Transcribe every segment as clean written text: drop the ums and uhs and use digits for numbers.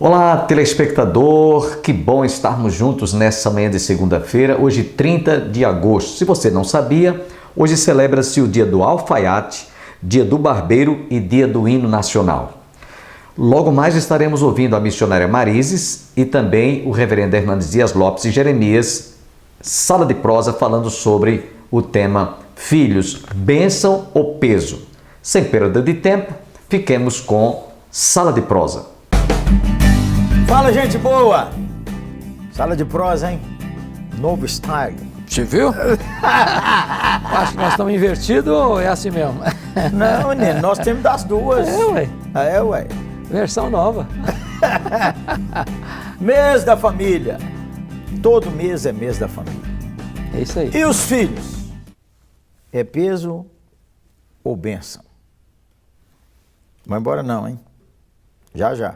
Olá, telespectador, que bom estarmos juntos nessa manhã de segunda-feira, hoje 30 de agosto. Se você não sabia, hoje celebra-se o dia do alfaiate, dia do barbeiro e dia do hino nacional. Logo mais estaremos ouvindo a missionária Marizes e também o reverendo Hernandes Dias Lopes e Jeremias, sala de prosa, falando sobre o tema Filhos, bênção ou peso? Sem perda de tempo, fiquemos com sala de prosa. Fala, gente boa! Sala de prosa, hein? Novo style. Você viu? Acho que nós estamos invertidos ou é assim mesmo? Não, menino, nós temos das duas. É, ué. Versão nova. Mês da família. Todo mês é mês da família. É isso aí. E os filhos? É peso ou bênção? Vai embora não, hein? Já, já.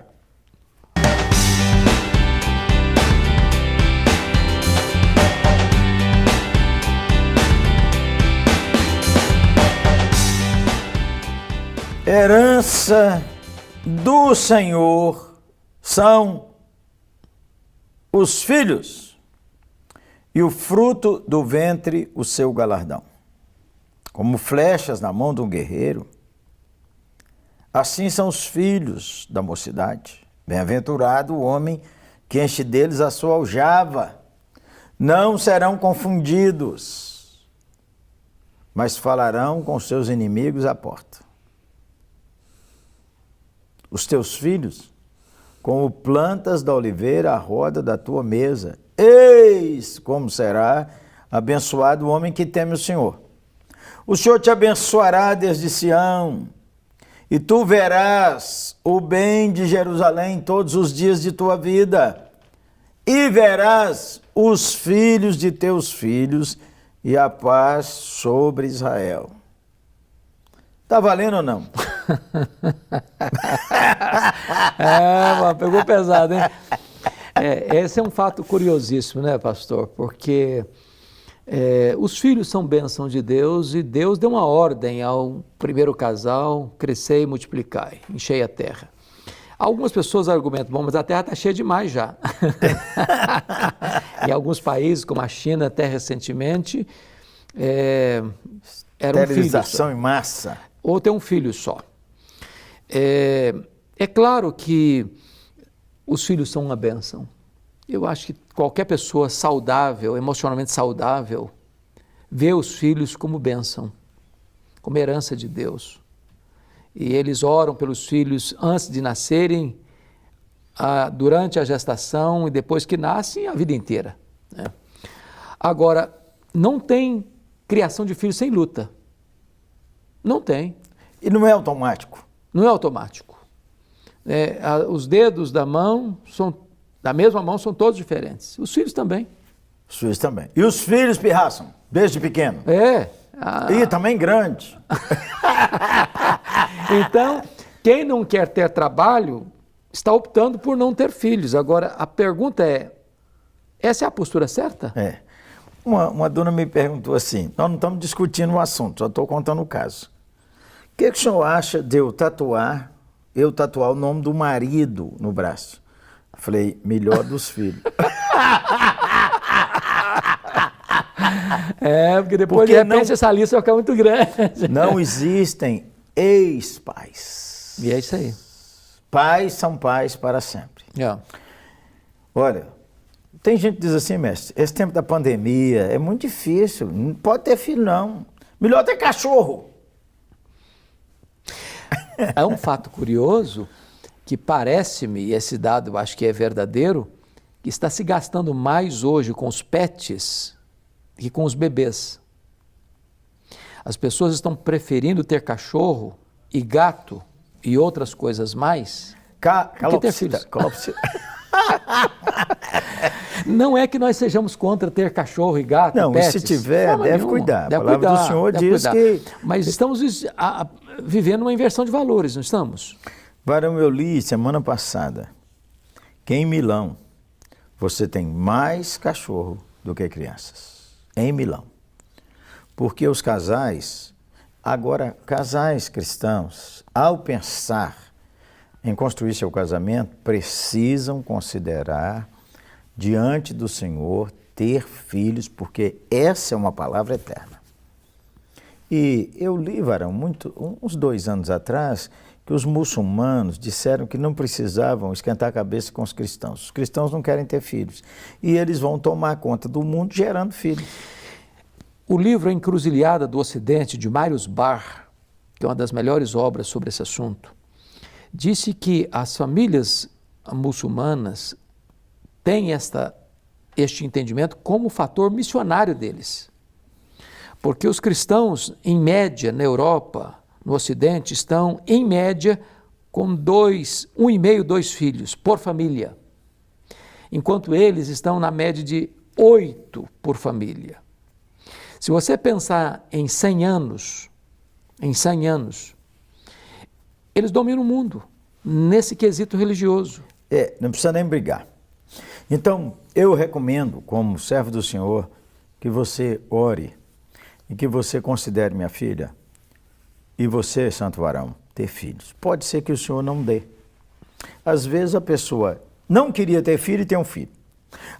Herança do Senhor são os filhos, e o fruto do ventre o seu galardão. Como flechas na mão de um guerreiro, assim são os filhos da mocidade. Bem-aventurado o homem que enche deles a sua aljava. Não serão confundidos, mas falarão com seus inimigos à porta. Os teus filhos, como plantas da oliveira à roda da tua mesa. Eis como será abençoado o homem que teme o Senhor. O Senhor te abençoará desde Sião, e tu verás o bem de Jerusalém todos os dias de tua vida, e verás os filhos de teus filhos, e a paz sobre Israel. Tá valendo ou não? Pegou pesado, hein? Esse é um fato curiosíssimo, né, pastor? Porque os filhos são bênção de Deus e Deus deu uma ordem ao primeiro casal: crescei e multiplicai, enchei a terra. Algumas pessoas argumentam, bom, mas a terra está cheia demais já. Em alguns países, como a China, até recentemente, era um filho só. Em massa. Ou ter um filho só. É claro que os filhos são uma bênção. Eu acho que qualquer pessoa saudável, emocionalmente saudável, vê os filhos como bênção, como herança de Deus. E eles oram pelos filhos antes de nascerem, durante a gestação e depois que nascem, a vida inteira, né? Agora, não tem criação de filhos sem luta. Não tem. E não é automático? Não é automático. Os dedos da mesma mão são todos diferentes. Os filhos também. Os filhos também. E os filhos pirraçam, desde pequeno? E também grande. Então, quem não quer ter trabalho está optando por não ter filhos. Agora, a pergunta é, essa é a postura certa? Uma dona me perguntou assim, nós não estamos discutindo o assunto, só estou contando o caso. O que o senhor acha de eu tatuar o nome do marido no braço? Eu falei, melhor dos filhos. Porque depois de repente essa lista vai ficar muito grande. Não existem ex-pais. E é isso aí. Pais são pais para sempre. Olha, tem gente que diz assim, mestre, esse tempo da pandemia é muito difícil, não pode ter filho não. Melhor ter cachorro. É um fato curioso que parece-me, e esse dado eu acho que é verdadeiro, que está se gastando mais hoje com os pets que com os bebês. As pessoas estão preferindo ter cachorro e gato e outras coisas mais do que ter filhos. Não é que nós sejamos contra ter cachorro e gato, não, pets. Se tiver, deve cuidar. A palavra do Senhor diz que... Mas estamos vivendo uma inversão de valores, não estamos? Varão, eu li semana passada que em Milão você tem mais cachorro do que crianças. Em Milão. Porque os casais, agora casais cristãos, ao pensar em construir seu casamento, precisam considerar diante do Senhor ter filhos, porque essa é uma palavra eterna. E eu li, varão, uns 2 anos atrás, que os muçulmanos disseram que não precisavam esquentar a cabeça com os cristãos. Os cristãos não querem ter filhos. E eles vão tomar conta do mundo gerando filhos. O livro A Encruzilhada do Ocidente, de Marius Bar, que é uma das melhores obras sobre esse assunto, disse que as famílias muçulmanas têm este entendimento como fator missionário deles. Porque os cristãos, em média, na Europa, no Ocidente, estão, em média, com 1,5, 2 filhos por família. Enquanto eles estão na média de 8 por família. Se você pensar em 100 anos, eles dominam o mundo, nesse quesito religioso. Não precisa nem brigar. Então, eu recomendo, como servo do Senhor, que você ore e que você considere, minha filha, e você, santo varão, ter filhos. Pode ser que o Senhor não dê. Às vezes a pessoa não queria ter filho e tem um filho.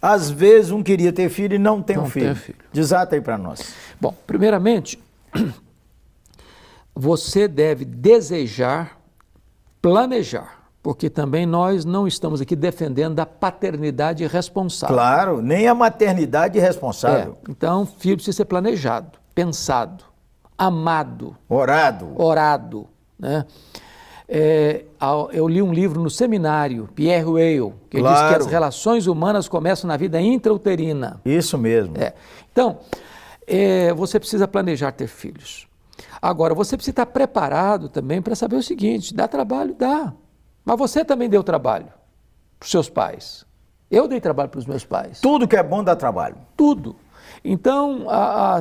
Às vezes um queria ter filho e não tem um filho. Desata aí para nós. Bom, primeiramente, você deve desejar, planejar, porque também nós não estamos aqui defendendo a paternidade responsável. Claro, nem a maternidade responsável. Então, filho precisa ser planejado, pensado, amado. Orado. Né? Eu li um livro no seminário, Pierre Weil, que diz que as relações humanas começam na vida intrauterina. Isso mesmo. Então, você precisa planejar ter filhos. Agora, você precisa estar preparado também para saber o seguinte: dá trabalho? Dá. Mas você também deu trabalho para os seus pais. Eu dei trabalho para os meus pais. Tudo que é bom dá trabalho. Tudo. Então,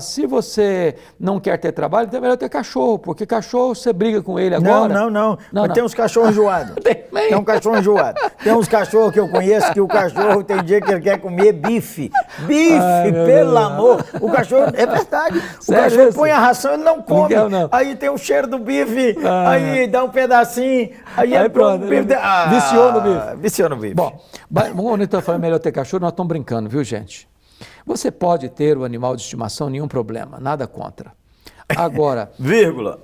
se você não quer ter trabalho, então é melhor ter cachorro, porque cachorro você briga com ele agora. Não. Mas tem uns cachorros enjoados. Tem um cachorro enjoado. Tem uns cachorros que eu conheço que o cachorro tem dia que ele quer comer bife. Bife, pelo amor. O cachorro, é verdade. O cachorro põe a ração e ele não come. Não. Aí tem o cheiro do bife, aí dá um pedacinho, aí pronto. Viciou no bife. Bom, quando eu estou falando melhor ter cachorro, nós estamos brincando, viu, gente? Você pode ter o animal de estimação, nenhum problema, nada contra. Agora... vírgula.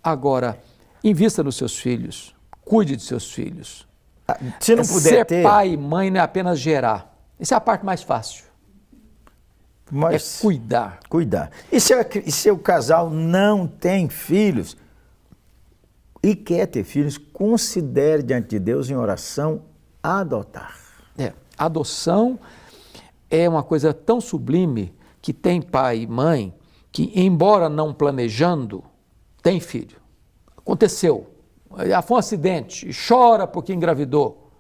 Agora, invista nos seus filhos, cuide de seus filhos. Se não puder ser pai e mãe não é apenas gerar. Essa é a parte mais fácil. Mas cuidar. E se o casal não tem filhos e quer ter filhos, considere diante de Deus em oração adotar. Adoção é uma coisa tão sublime que tem pai e mãe que, embora não planejando, tem filho. Aconteceu. Foi um acidente. Chora porque engravidou.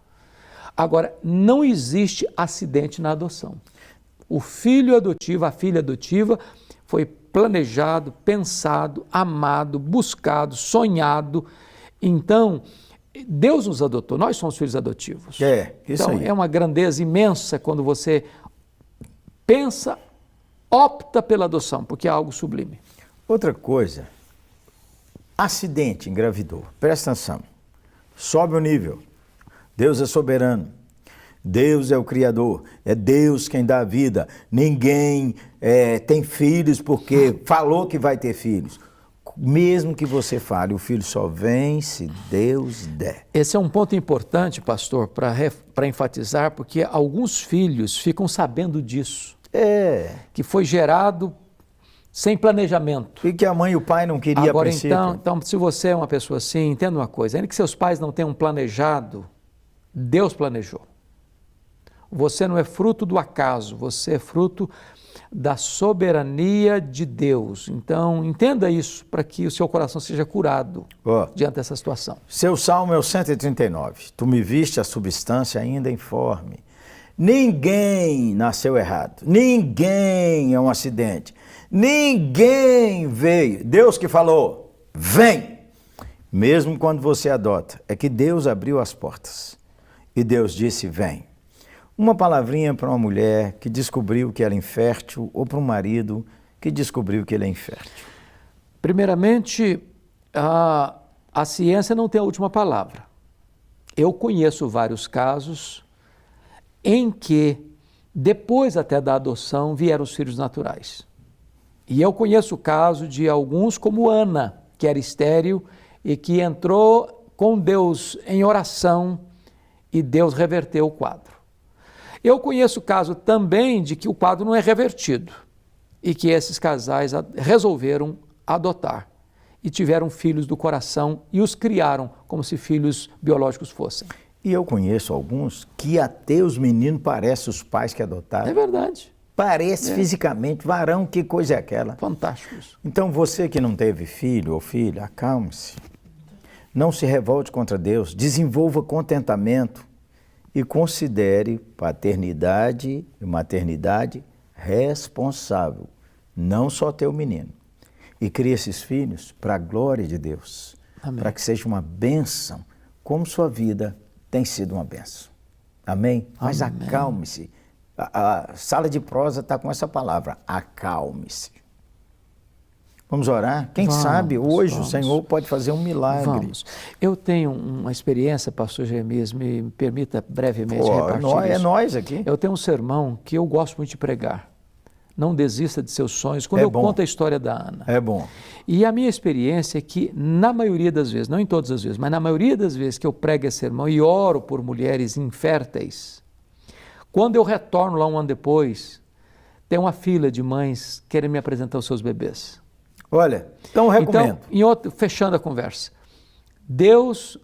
Agora, não existe acidente na adoção. O filho adotivo, a filha adotiva, foi planejado, pensado, amado, buscado, sonhado. Então, Deus nos adotou, nós somos filhos adotivos. Isso aí. É uma grandeza imensa quando você pensa, opta pela adoção, porque é algo sublime. Outra coisa, acidente, engravidou. Presta atenção, sobe o nível. Deus é soberano, Deus é o Criador, é Deus quem dá a vida. Ninguém tem filhos porque falou que vai ter filhos. Mesmo que você fale, o filho só vem se Deus der. Esse é um ponto importante, pastor, para enfatizar, porque alguns filhos ficam sabendo disso. Que foi gerado sem planejamento. E que a mãe e o pai não queriam a princípio. Então, se você é uma pessoa assim, entenda uma coisa, ainda que seus pais não tenham planejado, Deus planejou. Você não é fruto do acaso, você é fruto da soberania de Deus. Então, entenda isso para que o seu coração seja curado diante dessa situação. Seu Salmo é o 139. Tu me viste a substância ainda informe. Ninguém nasceu errado. Ninguém é um acidente. Ninguém veio. Deus que falou, vem. Mesmo quando você adota, é que Deus abriu as portas. E Deus disse, vem. Uma palavrinha para uma mulher que descobriu que ela é infértil ou para um marido que descobriu que ele é infértil. Primeiramente, a ciência não tem a última palavra. Eu conheço vários casos em que, depois até da adoção, vieram os filhos naturais. E eu conheço o caso de alguns, como Ana, que era estéril e que entrou com Deus em oração e Deus reverteu o quadro. Eu conheço o caso também de que o quadro não é revertido e que esses casais resolveram adotar e tiveram filhos do coração e os criaram como se filhos biológicos fossem. E eu conheço alguns que até os meninos parecem os pais que adotaram. É verdade. Parece fisicamente, varão, que coisa é aquela? Fantásticos. Então você que não teve filho ou filha, acalme-se. Não se revolte contra Deus, desenvolva contentamento e considere paternidade e maternidade responsável, não só teu menino. E crie esses filhos para a glória de Deus, para que seja uma bênção, como sua vida tem sido uma bênção. Amém? Mas acalme-se. A sala de prosa está com essa palavra, acalme-se. Vamos orar? Quem sabe hoje o Senhor pode fazer um milagre. Vamos. Eu tenho uma experiência, pastor Jeremias, me permita brevemente repartir isso. É nós aqui. Eu tenho um sermão que eu gosto muito de pregar. Não desista de seus sonhos. Quando eu conto a história da Ana. É bom. E a minha experiência é que, na maioria das vezes, não em todas as vezes, mas na maioria das vezes que eu prego esse sermão e oro por mulheres inférteis, quando eu retorno lá um ano depois, tem uma fila de mães querendo me apresentar os seus bebês. Olha, então eu recomendo. Então, fechando a conversa, Deus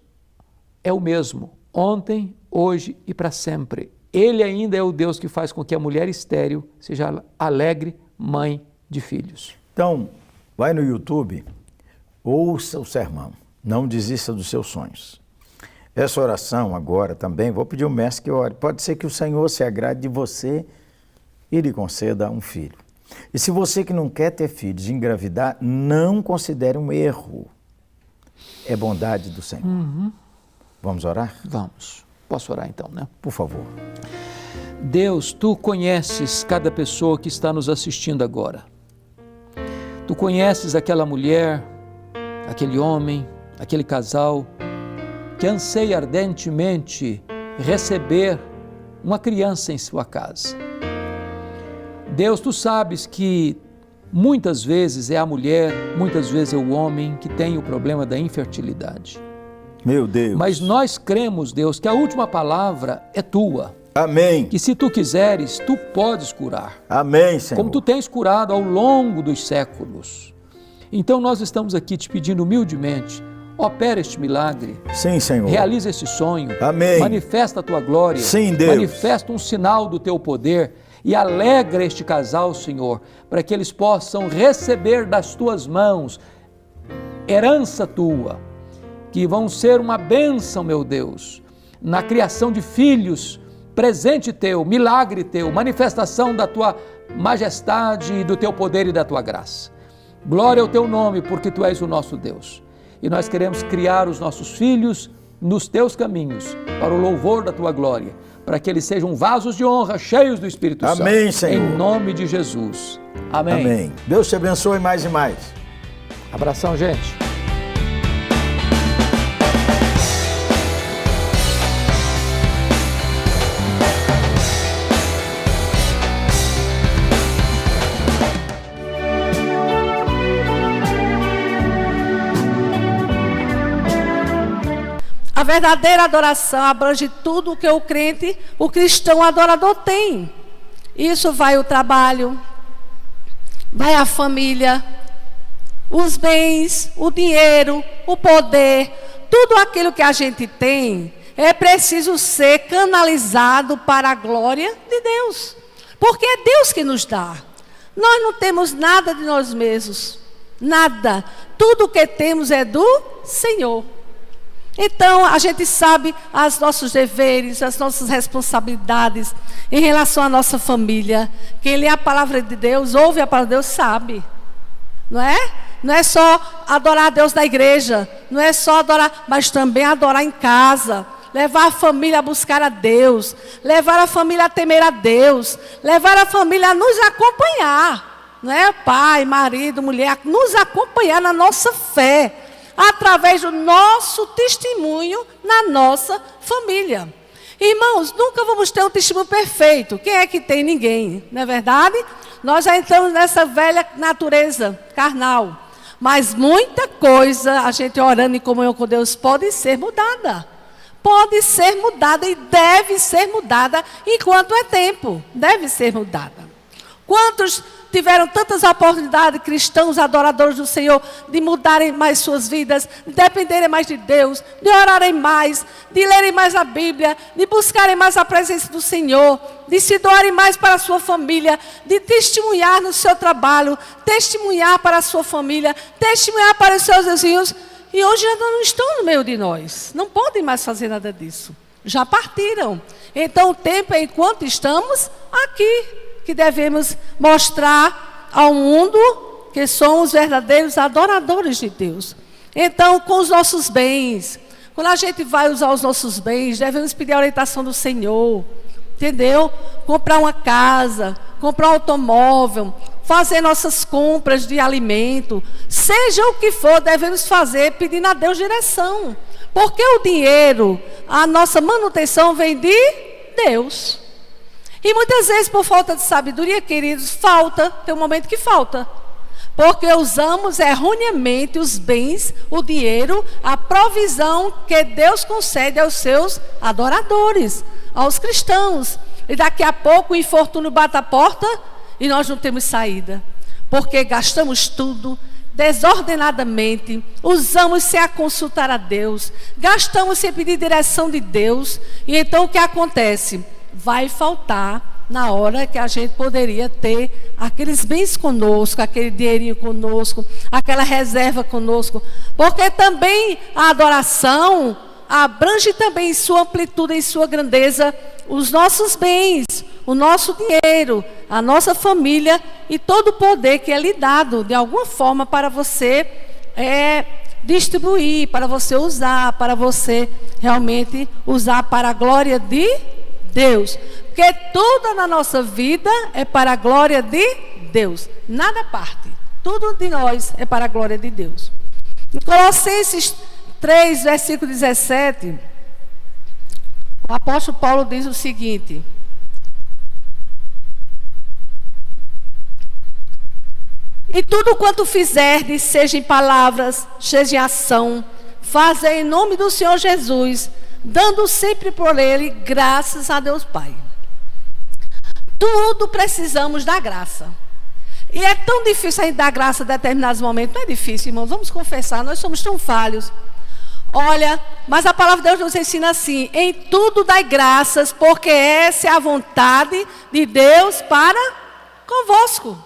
é o mesmo, ontem, hoje e para sempre. Ele ainda é o Deus que faz com que a mulher estéril seja alegre mãe de filhos. Então, vai no YouTube, ouça o sermão, não desista dos seus sonhos. Essa oração agora também, vou pedir ao mestre que ore. Pode ser que o Senhor se agrade de você e lhe conceda um filho. E se você que não quer ter filhos, engravidar, não considere um erro. É bondade do Senhor. Vamos orar? Vamos. Posso orar então, né? Por favor. Deus, Tu conheces cada pessoa que está nos assistindo agora. Tu conheces aquela mulher, aquele homem, aquele casal que anseia ardentemente receber uma criança em sua casa. Deus, Tu sabes que muitas vezes é a mulher, muitas vezes é o homem que tem o problema da infertilidade. Meu Deus. Mas nós cremos, Deus, que a última palavra é Tua. Amém. Que se Tu quiseres, Tu podes curar. Amém, Senhor. Como Tu tens curado ao longo dos séculos. Então nós estamos aqui te pedindo humildemente, opera este milagre. Sim, Senhor. Realiza esse sonho. Amém. Manifesta a Tua glória. Sim, Deus. Manifesta um sinal do Teu poder e alegra este casal, Senhor, para que eles possam receber das Tuas mãos herança Tua, que vão ser uma bênção, meu Deus, na criação de filhos, presente Teu, milagre Teu, manifestação da Tua majestade e do Teu poder e da Tua graça. Glória ao Teu nome, porque Tu és o nosso Deus. E nós queremos criar os nossos filhos nos Teus caminhos, para o louvor da Tua glória, para que eles sejam vasos de honra, cheios do Espírito Santo. Amém, Senhor. Em nome de Jesus. Amém. Amém. Deus te abençoe mais e mais. Abração, gente. A verdadeira adoração abrange tudo o que o crente, o cristão adorador tem. Isso vai o trabalho, vai a família, os bens, o dinheiro, o poder, tudo aquilo que a gente tem é preciso ser canalizado para a glória de Deus. Porque é Deus que nos dá. Nós não temos nada de nós mesmos, nada. Tudo o que temos é do Senhor. Então, a gente sabe os nossos deveres, as nossas responsabilidades em relação à nossa família. Quem lê a palavra de Deus, ouve a palavra de Deus, sabe. Não é? Não é só adorar a Deus na igreja, não é só adorar, mas também adorar em casa. Levar a família a buscar a Deus, levar a família a temer a Deus, levar a família a nos acompanhar. Não é? Pai, marido, mulher, nos acompanhar na nossa fé. através do nosso testemunho na nossa família. Irmãos, nunca vamos ter um testemunho perfeito. Quem é que tem? Ninguém, não é verdade? Nós já entramos nessa velha natureza carnal. Mas muita coisa, a gente orando em comunhão com Deus, pode ser mudada. Pode ser mudada e deve ser mudada enquanto é tempo. Deve ser mudada. Quantos tiveram tantas oportunidades, cristãos, adoradores do Senhor, de mudarem mais suas vidas, de dependerem mais de Deus, de orarem mais, de lerem mais a Bíblia, de buscarem mais a presença do Senhor, de se doarem mais para a sua família, de testemunhar no seu trabalho, testemunhar para a sua família, testemunhar para os seus vizinhos. E hoje já não estão no meio de nós. Não podem mais fazer nada disso. Já partiram. Então o tempo é enquanto estamos aqui, que devemos mostrar ao mundo que somos verdadeiros adoradores de Deus. Então, com os nossos bens, quando a gente vai usar os nossos bens, devemos pedir a orientação do Senhor, entendeu? Comprar uma casa, comprar um automóvel, fazer nossas compras de alimento, seja o que for, devemos fazer pedindo a Deus direção. Porque o dinheiro, a nossa manutenção vem de Deus. E muitas vezes, por falta de sabedoria, queridos, tem um momento que falta. Porque usamos erroneamente os bens, o dinheiro, a provisão que Deus concede aos seus adoradores, aos cristãos. E daqui a pouco o infortúnio bate a porta e nós não temos saída. Porque gastamos tudo desordenadamente, usamos sem a consultar a Deus, gastamos sem pedir direção de Deus. E então o que acontece? Vai faltar na hora que a gente poderia ter aqueles bens conosco, aquele dinheirinho conosco, aquela reserva conosco. Porque também a adoração abrange também em sua amplitude, em sua grandeza, os nossos bens, o nosso dinheiro, a nossa família e todo o poder que é lhe dado de alguma forma para você distribuir, para você usar, para você realmente usar para a glória de Deus. Porque tudo na nossa vida é para a glória de Deus. Nada parte. Tudo de nós é para a glória de Deus. Em Colossenses 3, versículo 17, o apóstolo Paulo diz o seguinte: e tudo quanto fizerdes, seja em palavras, seja em ação, fazei em nome do Senhor Jesus, dando sempre por Ele graças a Deus Pai. Tudo precisamos da graça. E é tão difícil a gente dar graça em determinados momentos. Não é difícil, irmãos, vamos confessar, nós somos tão falhos. Olha, mas a palavra de Deus nos ensina assim: em tudo dai graças, porque essa é a vontade de Deus para convosco.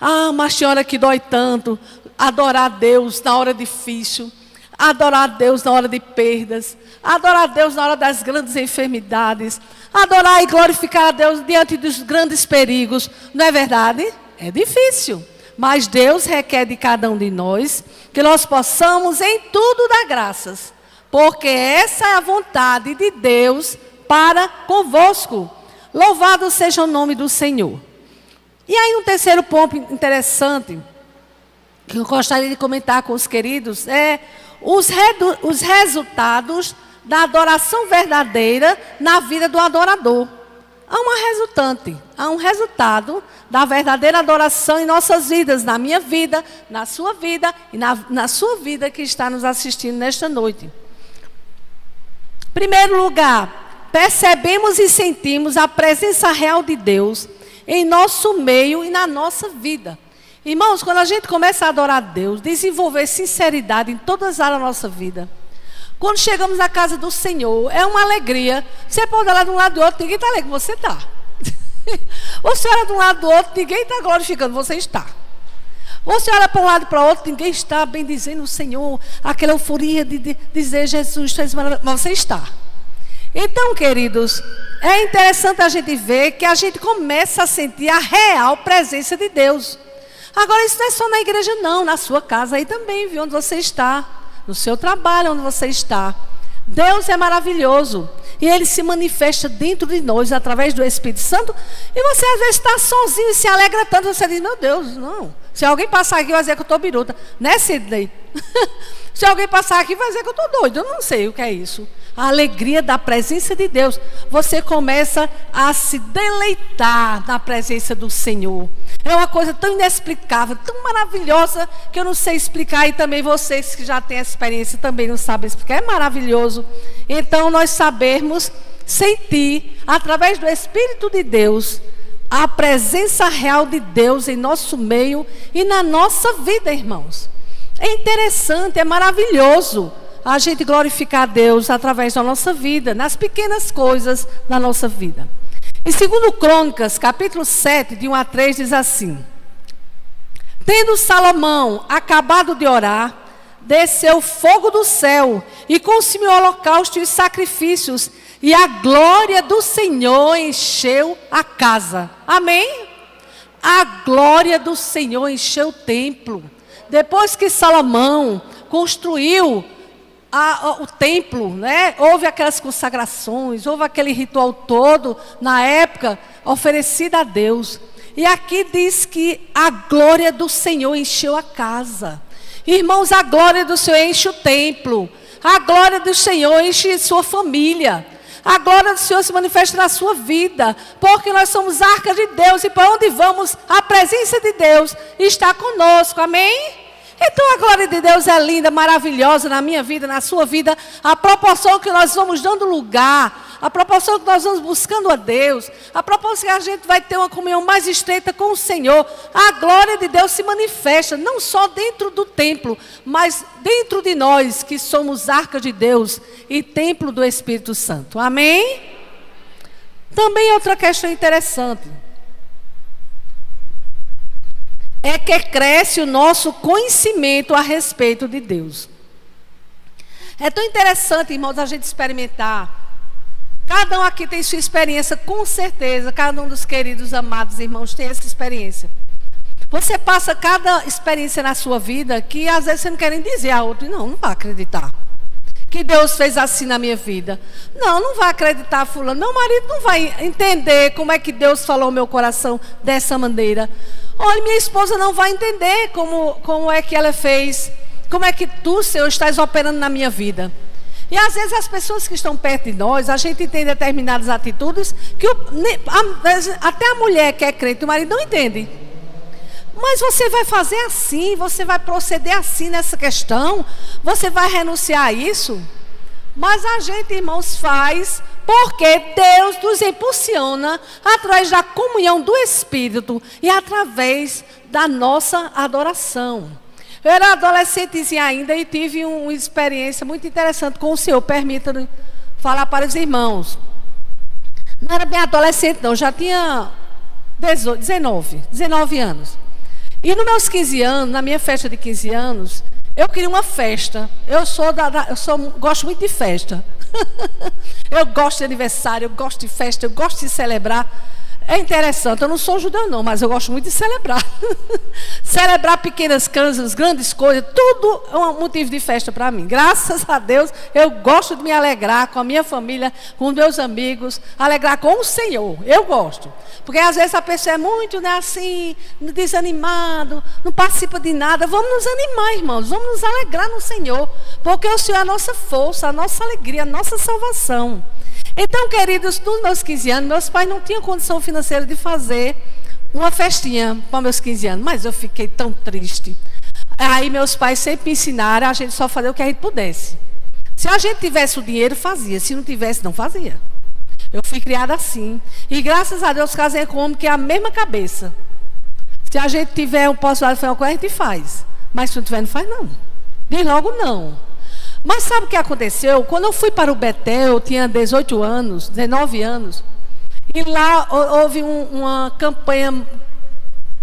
Ah, mas senhora, que dói tanto adorar a Deus na hora difícil, adorar a Deus na hora de perdas, adorar a Deus na hora das grandes enfermidades, adorar e glorificar a Deus diante dos grandes perigos. Não é verdade? É difícil. Mas Deus requer de cada um de nós que nós possamos em tudo dar graças, porque essa é a vontade de Deus para convosco. Louvado seja o nome do Senhor. E aí um terceiro ponto interessante que eu gostaria de comentar com os queridos é os resultados da adoração verdadeira na vida do adorador. Há um resultado da verdadeira adoração em nossas vidas, na minha vida, na sua vida e na sua vida que está nos assistindo nesta noite. Em primeiro lugar, percebemos e sentimos a presença real de Deus em nosso meio e na nossa vida. Irmãos, quando a gente começa a adorar a Deus, desenvolver sinceridade em todas as áreas da nossa vida, quando chegamos na casa do Senhor, é uma alegria. Você pode olhar de um lado do outro, ninguém está alegre, você está. Você olha de um lado do outro, ninguém está glorificando, você está. Você olha para um lado e para o outro, ninguém está bendizendo o Senhor, aquela euforia de dizer Jesus fez maravilha, mas você está. Então, queridos, é interessante a gente ver que a gente começa a sentir a real presença de Deus. Agora, isso não é só na igreja não, na sua casa aí também, viu, onde você está, no seu trabalho, onde você está. Deus é maravilhoso e Ele se manifesta dentro de nós através do Espírito Santo. E você às vezes está sozinho e se alegra tanto, você diz: meu Deus, não. Se alguém passar aqui vai dizer que eu estou biruta, né, Sidney? Se alguém passar aqui, vai dizer que eu estou doido. Eu não sei o que é isso. A alegria da presença de Deus. Você começa a se deleitar na presença do Senhor. É uma coisa tão inexplicável, tão maravilhosa, que eu não sei explicar. E também vocês que já têm experiência também não sabem explicar. É maravilhoso. Então nós sabemos sentir, através do Espírito de Deus, a presença real de Deus em nosso meio e na nossa vida, irmãos. É interessante, é maravilhoso a gente glorificar a Deus através da nossa vida, nas pequenas coisas da nossa vida. Em 2 Crônicas, capítulo 7, de 1 a 3, diz assim: Tendo Salomão acabado de orar, desceu fogo do céu e consumiu holocaustos e sacrifícios, e a glória do Senhor encheu a casa. Amém? A glória do Senhor encheu o templo. Depois que Salomão construiu o templo, né? Houve aquelas consagrações, houve aquele ritual todo, na época, oferecido a Deus. E aqui diz que a glória do Senhor encheu a casa. Irmãos, a glória do Senhor enche o templo. A glória do Senhor enche sua família. A glória do Senhor se manifesta na sua vida, porque nós somos arca de Deus, e para onde vamos, a presença de Deus está conosco, amém? Então a glória de Deus é linda, maravilhosa na minha vida, na sua vida. A proporção que nós vamos dando lugar, a proporção que nós vamos buscando a Deus, a proporção que a gente vai ter uma comunhão mais estreita com o Senhor, a glória de Deus se manifesta, não só dentro do templo, mas dentro de nós que somos arca de Deus e templo do Espírito Santo. Amém? Também outra questão interessante é que cresce o nosso conhecimento a respeito de Deus. É tão interessante, irmãos, a gente experimentar. Cada um aqui tem sua experiência, com certeza. Cada um dos queridos, amados irmãos tem essa experiência. Você passa cada experiência na sua vida que às vezes você não quer nem dizer a outro. Não vai acreditar que Deus fez assim na minha vida. Não vai acreditar fulano. Meu marido não vai entender como é que Deus falou ao meu coração dessa maneira. Olha, minha esposa não vai entender como é que ela fez, como é que tu, Senhor, estás operando na minha vida. E às vezes as pessoas que estão perto de nós, a gente tem determinadas atitudes que até a mulher que é crente, o marido não entende. Mas você vai fazer assim, você vai proceder assim nessa questão, você vai renunciar a isso. Mas a gente, irmãos, faz porque Deus nos impulsiona através da comunhão do Espírito e através da nossa adoração. Eu era adolescentezinha ainda e tive uma experiência muito interessante com o Senhor. Permita-me falar para os irmãos. Não era bem adolescente não, já tinha 19 anos. E nos meus 15 anos, na minha festa de 15 anos, eu queria uma festa. Eu gosto muito de festa. Eu gosto de aniversário, eu gosto de festa, eu gosto de celebrar. É interessante, eu não sou judeu não, mas eu gosto muito de celebrar. Celebrar pequenas coisas, grandes coisas, tudo é um motivo de festa para mim. Graças a Deus, eu gosto de me alegrar com a minha família, com os meus amigos, alegrar com o Senhor. Eu gosto. Porque às vezes a pessoa é muito, né, assim, desanimado, não participa de nada. Vamos nos animar, irmãos, vamos nos alegrar no Senhor, porque o Senhor é a nossa força, a nossa alegria, a nossa salvação. Então, queridos, nos meus 15 anos, meus pais não tinham condição financeira de fazer uma festinha para meus 15 anos, mas eu fiquei tão triste. Aí meus pais sempre me ensinaram a gente só fazer o que a gente pudesse. Se a gente tivesse o dinheiro, fazia. Se não tivesse, não fazia. Eu fui criada assim. E graças a Deus, casei com um homem que é a mesma cabeça. Se a gente tiver um possibilidade de fazer uma coisa, a gente faz. Mas se não tiver, não faz não. Diz logo não. Mas sabe o que aconteceu? Quando eu fui para o Betel, eu tinha 18 anos, 19 anos. E lá houve uma campanha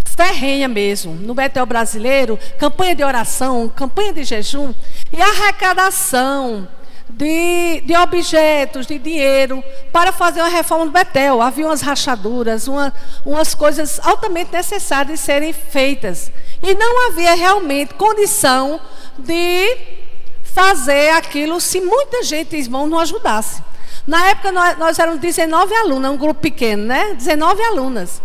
ferrenha mesmo, no Betel brasileiro, campanha de oração, campanha de jejum e arrecadação de objetos, de dinheiro, para fazer uma reforma do Betel. Havia umas rachaduras, umas coisas altamente necessárias de serem feitas. E não havia realmente condição de fazer aquilo se muita gente, irmão, não ajudasse. Na época nós éramos 19 alunas, um grupo pequeno, né? 19 alunas.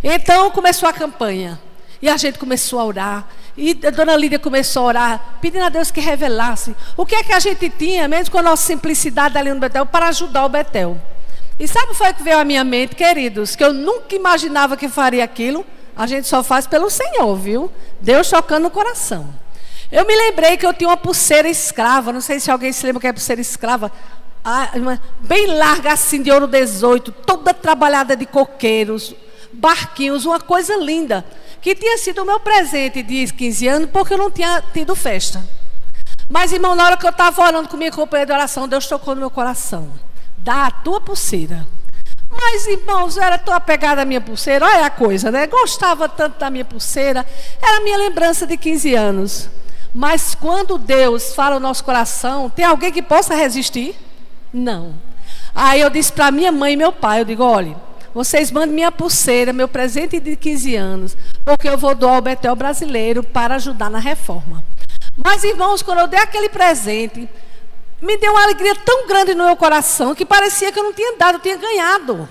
Então começou a campanha. E a gente começou a orar. E a dona Lídia começou a orar, pedindo a Deus que revelasse o que é que a gente tinha, mesmo com a nossa simplicidade ali no Betel, para ajudar o Betel. E sabe o que foi que veio à minha mente, queridos? Que eu nunca imaginava que faria aquilo. A gente só faz pelo Senhor, viu? Deus tocando no coração. Eu me lembrei que eu tinha uma pulseira escrava. Não sei se alguém se lembra que é pulseira escrava. Bem larga assim, de ouro 18. Toda trabalhada de coqueiros, barquinhos, uma coisa linda. Que tinha sido o meu presente de 15 anos, porque eu não tinha tido festa. Mas, irmão, na hora que eu estava orando com minha companheira de oração, Deus tocou no meu coração. Dá a tua pulseira. Mas, irmãos, eu era tão apegada à minha pulseira. Olha a coisa, né? Gostava tanto da minha pulseira. Era a minha lembrança de 15 anos. Mas quando Deus fala no nosso coração, tem alguém que possa resistir? Não. Aí eu disse para minha mãe e meu pai, eu digo, olha, vocês mandem minha pulseira, meu presente de 15 anos, porque eu vou doar ao Betel Brasileiro para ajudar na reforma. Mas, irmãos, quando eu dei aquele presente, me deu uma alegria tão grande no meu coração, que parecia que eu não tinha dado, eu tinha ganhado.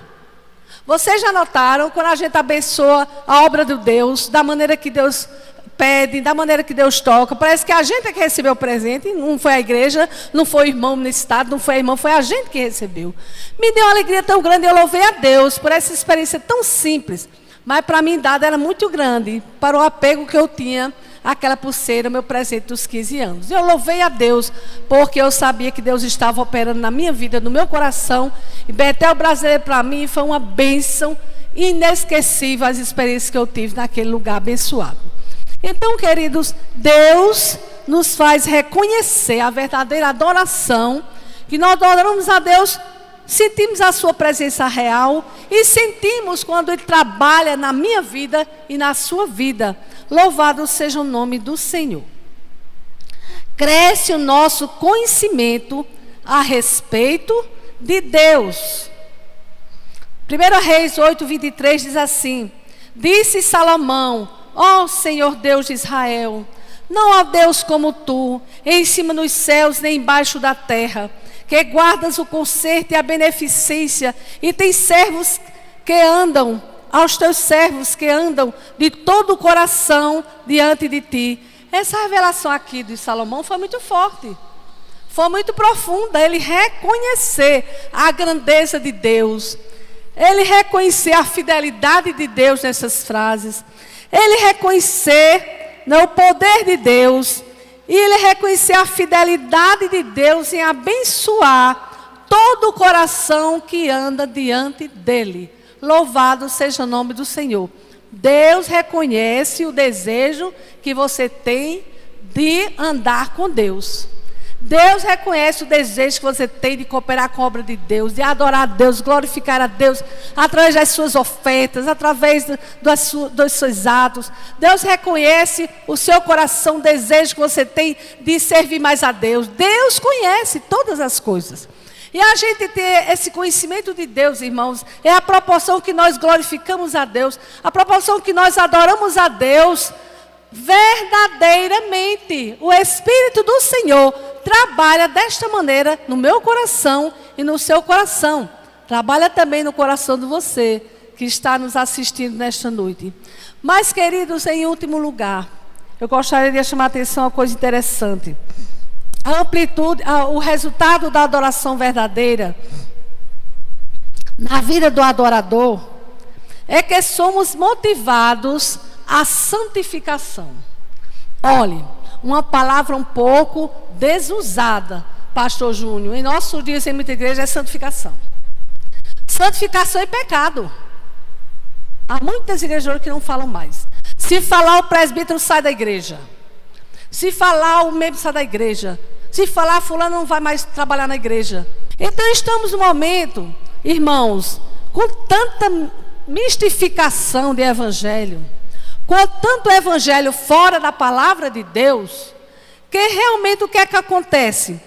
Vocês já notaram, quando a gente abençoa a obra de Deus, da maneira que Deus pede, da maneira que Deus toca, parece que a gente é que recebeu o presente, não foi a igreja, não foi o irmão ministrado, não foi a irmã, foi a gente que recebeu. Me deu uma alegria tão grande, eu louvei a Deus por essa experiência tão simples, mas para mim dada era muito grande, para o apego que eu tinha àquela pulseira, meu presente dos 15 anos. Eu louvei a Deus, porque eu sabia que Deus estava operando na minha vida, no meu coração, e Betel Brasileiro para mim foi uma bênção inesquecível, as experiências que eu tive naquele lugar abençoado. Então, queridos, Deus nos faz reconhecer a verdadeira adoração, que nós adoramos a Deus, sentimos a sua presença real e sentimos quando Ele trabalha na minha vida e na sua vida. Louvado seja o nome do Senhor. Cresce o nosso conhecimento a respeito de Deus. 1 Reis 8:23 diz assim: disse Salomão, ó Senhor Deus de Israel, não há Deus como tu, em cima dos céus nem embaixo da terra, que guardas o conserto e a beneficência, e tens servos que andam, aos teus servos que andam de todo o coração diante de ti. Essa revelação aqui de Salomão foi muito forte, foi muito profunda. Ele reconhecer a grandeza de Deus, ele reconhecer a fidelidade de Deus nessas frases, ele reconhecer o poder de Deus, e ele reconhecer a fidelidade de Deus em abençoar todo o coração que anda diante dele. Louvado seja o nome do Senhor. Deus reconhece o desejo que você tem de andar com Deus. Deus reconhece o desejo que você tem de cooperar com a obra de Deus, de adorar a Deus, glorificar a Deus, através das suas ofertas, através dos seus atos. Deus reconhece o seu coração, o desejo que você tem de servir mais a Deus. Deus conhece todas as coisas. E a gente ter esse conhecimento de Deus, irmãos, é a proporção que nós glorificamos a Deus, a proporção que nós adoramos a Deus verdadeiramente. O Espírito do Senhor trabalha desta maneira no meu coração e no seu coração. Trabalha também no coração de você que está nos assistindo nesta noite. Mas, queridos, em último lugar, eu gostaria de chamar a atenção a uma coisa interessante. A amplitude, o resultado da adoração verdadeira na vida do adorador é que somos motivados à santificação. Olhe, uma palavra um pouco desusada, pastor Júnior, em nossos dias em muita igreja é santificação. Santificação é pecado. Há muitas igrejas que não falam mais. Se falar, o presbítero sai da igreja. Se falar, o membro sai da igreja. Se falar, fulano não vai mais trabalhar na igreja. Então estamos num momento, irmãos, com tanta mistificação de evangelho, com tanto evangelho fora da palavra de Deus, que realmente o que é que acontece?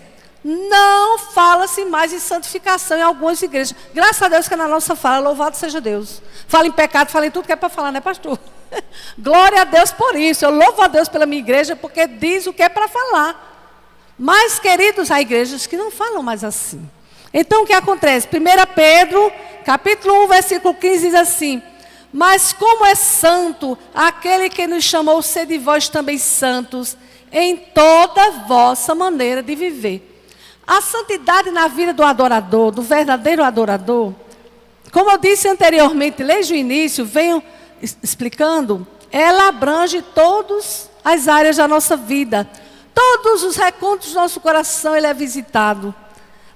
Não fala-se mais em santificação em algumas igrejas. Graças a Deus que na nossa fala, louvado seja Deus. Fala em pecado, fala em tudo que é para falar, né, pastor? Glória a Deus por isso. Eu louvo a Deus pela minha igreja, porque diz o que é para falar. Mas, queridos, há igrejas que não falam mais assim. Então, o que acontece? 1 Pedro, capítulo 1, versículo 15, diz assim: Mas como é santo aquele que nos chamou, sede vós também santos, em toda vossa maneira de viver. A santidade na vida do adorador, do verdadeiro adorador, como eu disse anteriormente, desde o início, venho explicando, ela abrange todas as áreas da nossa vida. Todos os recôndicos do nosso coração ele é visitado.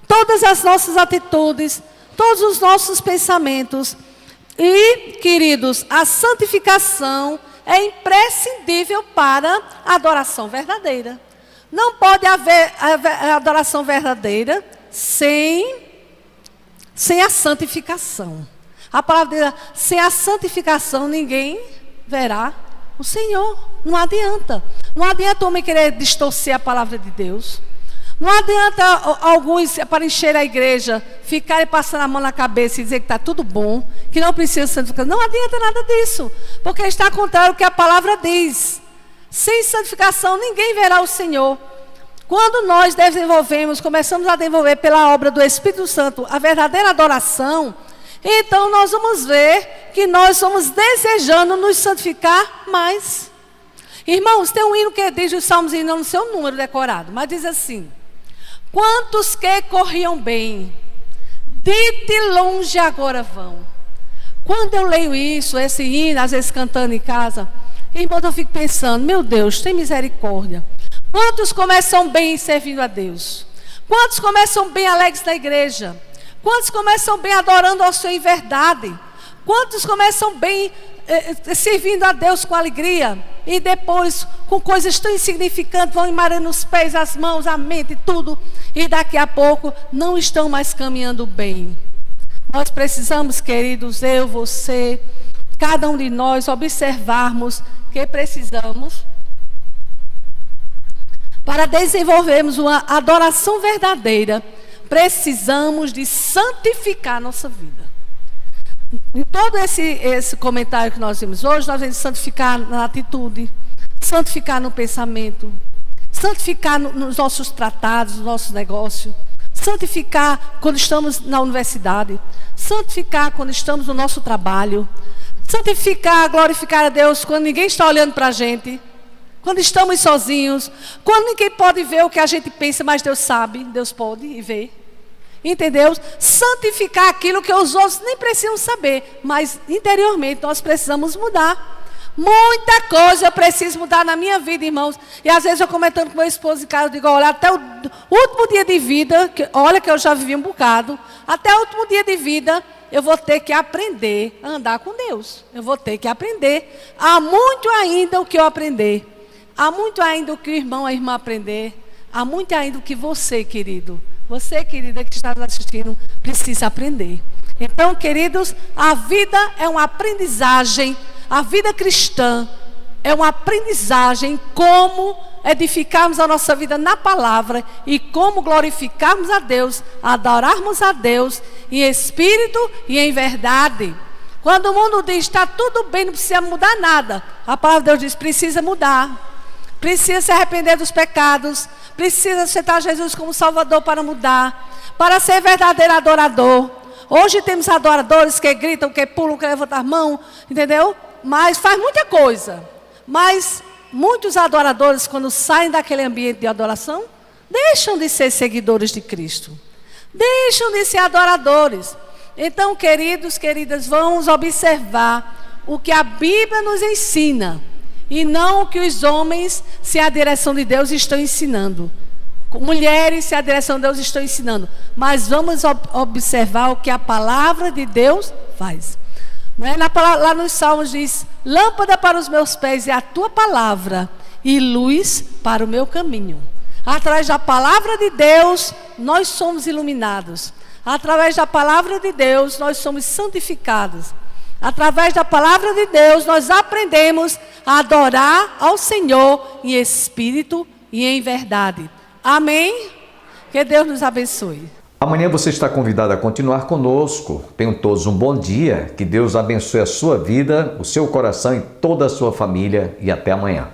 Todas as nossas atitudes, todos os nossos pensamentos. E, queridos, a santificação é imprescindível para a adoração verdadeira. Não pode haver adoração verdadeira sem a santificação. A palavra diz, sem a santificação ninguém verá o Senhor. Não adianta. Não adianta o homem querer distorcer a palavra de Deus. Não adianta alguns, para encher a igreja, ficarem passando a mão na cabeça e dizer que está tudo bom, que não precisa de santificação. Não adianta nada disso, porque está contrário ao que a palavra diz. Sem santificação ninguém verá o Senhor. Quando nós começamos a desenvolver pela obra do Espírito Santo a verdadeira adoração, então nós vamos ver que nós vamos desejando nos santificar mais. Irmãos, tem um hino que diz os salmos, e não no seu número decorado, mas diz assim: quantos que corriam bem, de longe agora vão. Quando eu leio isso, esse hino, às vezes cantando em casa, irmão, eu fico pensando, meu Deus, tem misericórdia. Quantos começam bem servindo a Deus? Quantos começam bem alegres na igreja? Quantos começam bem adorando ao Senhor em verdade? Quantos começam bem servindo a Deus com alegria? E depois, com coisas tão insignificantes, vão emarando os pés, as mãos, a mente, tudo. E daqui a pouco não estão mais caminhando bem. Nós precisamos, queridos, eu, você, cada um de nós, observarmos que precisamos, para desenvolvermos uma adoração verdadeira, precisamos de santificar a nossa vida. Em todo esse comentário que nós vimos hoje, nós vamos santificar na atitude, santificar no pensamento, santificar nos nossos tratados, no nosso negócio, santificar quando estamos na universidade, santificar quando estamos no nosso trabalho, santificar, glorificar a Deus quando ninguém está olhando para a gente, quando estamos sozinhos, quando ninguém pode ver o que a gente pensa, mas Deus sabe, Deus pode e vê. Entendeu? Santificar aquilo que os outros nem precisam saber, mas interiormente nós precisamos mudar. Muita coisa eu preciso mudar na minha vida, irmãos. E às vezes eu comentando com meu esposo em casa, eu digo, olha, até o último dia de vida, olha que eu já vivi um bocado, até o último dia de vida eu vou ter que aprender a andar com Deus. Eu vou ter que aprender. Há muito ainda o que eu aprender. Há muito ainda o que o irmão, a irmã aprender. Há muito ainda o que você, querido, você, querida, que está nos assistindo, precisa aprender. Então, queridos, a vida é uma aprendizagem. A vida cristã é uma aprendizagem como edificarmos a nossa vida na palavra e como glorificarmos a Deus, adorarmos a Deus em espírito e em verdade. Quando o mundo diz, está tudo bem, não precisa mudar nada, a palavra de Deus diz, precisa mudar. Precisa se arrepender dos pecados, precisa aceitar Jesus como Salvador para mudar, para ser verdadeiro adorador. Hoje temos adoradores que gritam, que pulam, que levantam a mão, entendeu? Mas faz muita coisa. Mas muitos adoradores, quando saem daquele ambiente de adoração, deixam de ser seguidores de Cristo. Deixam de ser adoradores. Então, queridos, queridas, vamos observar o que a Bíblia nos ensina. E não o que os homens, se a direção de Deus, estão ensinando. Mulheres, se a direção de Deus, estão ensinando. Mas vamos observar o que a palavra de Deus faz. Não é? Lá nos Salmos diz, lâmpada para os meus pés é a tua palavra e luz para o meu caminho. Através da palavra de Deus, nós somos iluminados. Através da palavra de Deus, nós somos santificados. Através da palavra de Deus, nós aprendemos a adorar ao Senhor em espírito e em verdade. Amém? Que Deus nos abençoe. Amanhã você está convidado a continuar conosco. Tenham todos um bom dia. Que Deus abençoe a sua vida, o seu coração e toda a sua família. E até amanhã.